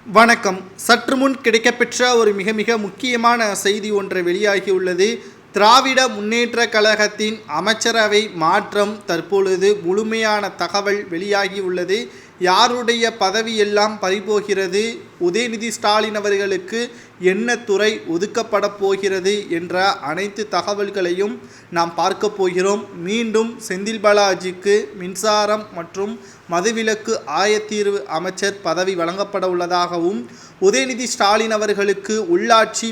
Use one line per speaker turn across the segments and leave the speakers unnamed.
வணக்கம். சற்று முன் கிடைக்கப்பெற்ற ஒரு மிக மிக முக்கியமான செய்தி ஒன்று வெளியாகியுள்ளது. திராவிட முன்னேற்றக் கழகத்தின் அமைச்சரவை மாற்றம் தற்பொழுது முழுமையான தகவல் வெளியாகியுள்ளது. யாருடைய பதவியெல்லாம் பறிபோகிறது, உதயநிதி ஸ்டாலின் அவர்களுக்கு என்ன துறை ஒதுக்கப்பட போகிறது என்ற அனைத்து தகவல்களையும் நாம் பார்க்க போகிறோம். மீண்டும் செந்தில் பாலாஜிக்கு மின்சாரம் மற்றும் மதுவிலக்கு ஆயத்தீர்வு அமைச்சர் பதவி வழங்கப்பட உள்ளதாகவும், உதயநிதி ஸ்டாலின் அவர்களுக்கு உள்ளாட்சி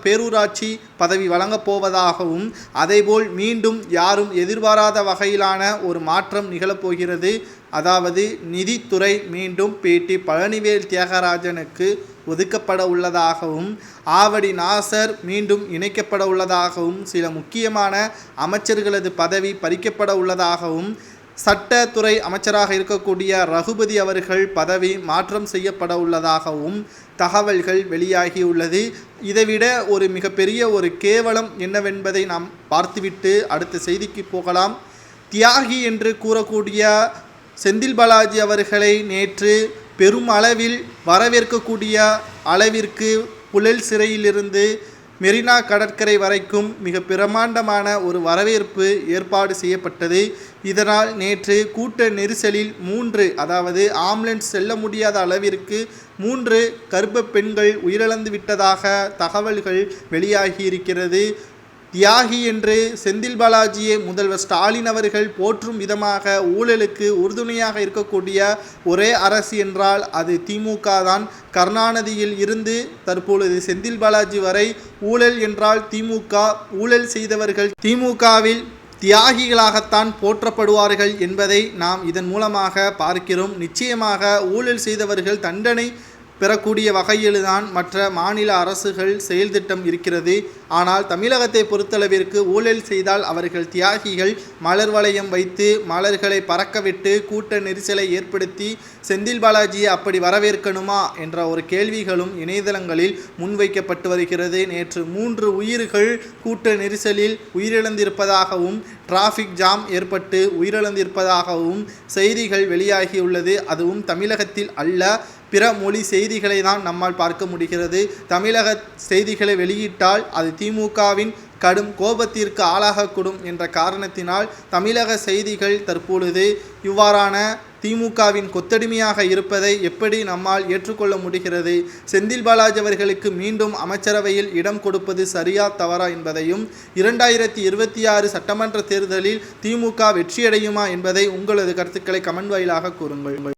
பேரூராட்சி பதவி வழங்கப் போவதாகவும், அதேபோல் மீண்டும் யாரும் எதிர்பாராத வகையிலான ஒரு மாற்றம் நிகழப்போகிறது. அதாவது நிதித்துறை மீண்டும் பேட்டி பழனிவேல் தியாகராஜனுக்கு ஒதுக்கப்பட உள்ளதாகவும், ஆவடி நாசர் மீண்டும் இணைக்கப்பட உள்ளதாகவும், சில முக்கியமான அமைச்சர்களது பதவி பறிக்கப்பட உள்ளதாகவும், சட்டத்துறை அமைச்சராக இருக்கக்கூடிய ரகுபதி அவர்கள் பதவி மாற்றம் செய்யப்பட உள்ளதாகவும் தகவல்கள் வெளியாகியுள்ளது. இதைவிட ஒரு மிகப்பெரிய ஒரு கேவலம் என்னவென்பதை நாம் பார்த்துவிட்டு அடுத்த செய்திக்கு போகலாம். தியாகி என்று கூறக்கூடிய செந்தில் பாலாஜி அவர்களை நேற்று பெரும் அளவில் வரவேற்கக்கூடிய அளவிற்கு புழல் சிறையிலிருந்து மெரினா கடற்கரை வரைக்கும் மிக பிரமாண்டமான ஒரு வரவேற்பு ஏற்பாடு செய்யப்பட்டது. இதனால் நேற்று கூட்ட நெரிசலில் 3 அதாவது ஆம்புலன்ஸ் செல்ல முடியாத அளவிற்கு 3 கர்ப்ப பெண்கள் உயிரிழந்து விட்டதாக தகவல்கள் வெளியாகியிருக்கிறது. தியாகி என்று செந்தில் பாலாஜியை முதல்வர் ஸ்டாலின் அவர்கள் போற்றும் விதமாக ஊழலுக்கு உறுதுணையாக இருக்கக்கூடிய ஒரே அரசு என்றால் அது திமுக தான். கருணாநிதியில் இருந்து தற்பொழுது செந்தில் பாலாஜி வரை ஊழல் என்றால் திமுக, ஊழல் செய்தவர்கள் திமுகவில் தியாகிகளாகத்தான் போற்றப்படுவார்கள் என்பதை நாம் இதன் மூலமாக பார்க்கிறோம். நிச்சயமாக ஊழல் செய்தவர்கள் தண்டனை பெறக்கூடிய வகையில்தான் மற்ற மாநில அரசுகள் செயல் திட்டம் இருக்கிறது. ஆனால் தமிழகத்தை பொறுத்தளவிற்கு ஊழல் செய்தால் அவர்கள் தியாகிகள். மலர் வளையம் வைத்து மலர்களை பறக்கவிட்டு கூட்ட நெரிசலை ஏற்படுத்தி செந்தில் பாலாஜியை அப்படி வரவேற்கணுமா என்ற ஒரு கேள்விகளும் இணையதளங்களில் முன்வைக்கப்பட்டு வருகிறது. நேற்று 3 உயிர்கள் கூட்ட நெரிசலில் உயிரிழந்திருப்பதாகவும், டிராஃபிக் ஜாம் ஏற்பட்டு உயிரிழந்திருப்பதாகவும் செய்திகள் வெளியாகியுள்ளது. அதுவும் தமிழகத்தில் அல்ல, பிற மொழி செய்திகளை தான் நம்மால் பார்க்க முடிகிறது. தமிழக செய்திகளை வெளியிட்டால் அது திமுகவின் கடும் கோபத்திற்கு ஆளாகக்கூடும் என்ற காரணத்தினால் தமிழக செய்திகள் தற்பொழுது இவ்வாறான திமுகவின் கொத்தடிமையாக இருப்பதை எப்படி நம்மால் ஏற்றுக்கொள்ள முடிகிறது? செந்தில் பாலாஜி அவர்களுக்கு மீண்டும் அமைச்சரவையில் இடம் கொடுப்பது சரியா தவறா என்பதையும், 2026 சட்டமன்ற தேர்தலில் திமுக வெற்றியடையுமா என்பதை உங்களது கருத்துக்களை கமெண்ட் வாயிலாக கூறுங்கள்.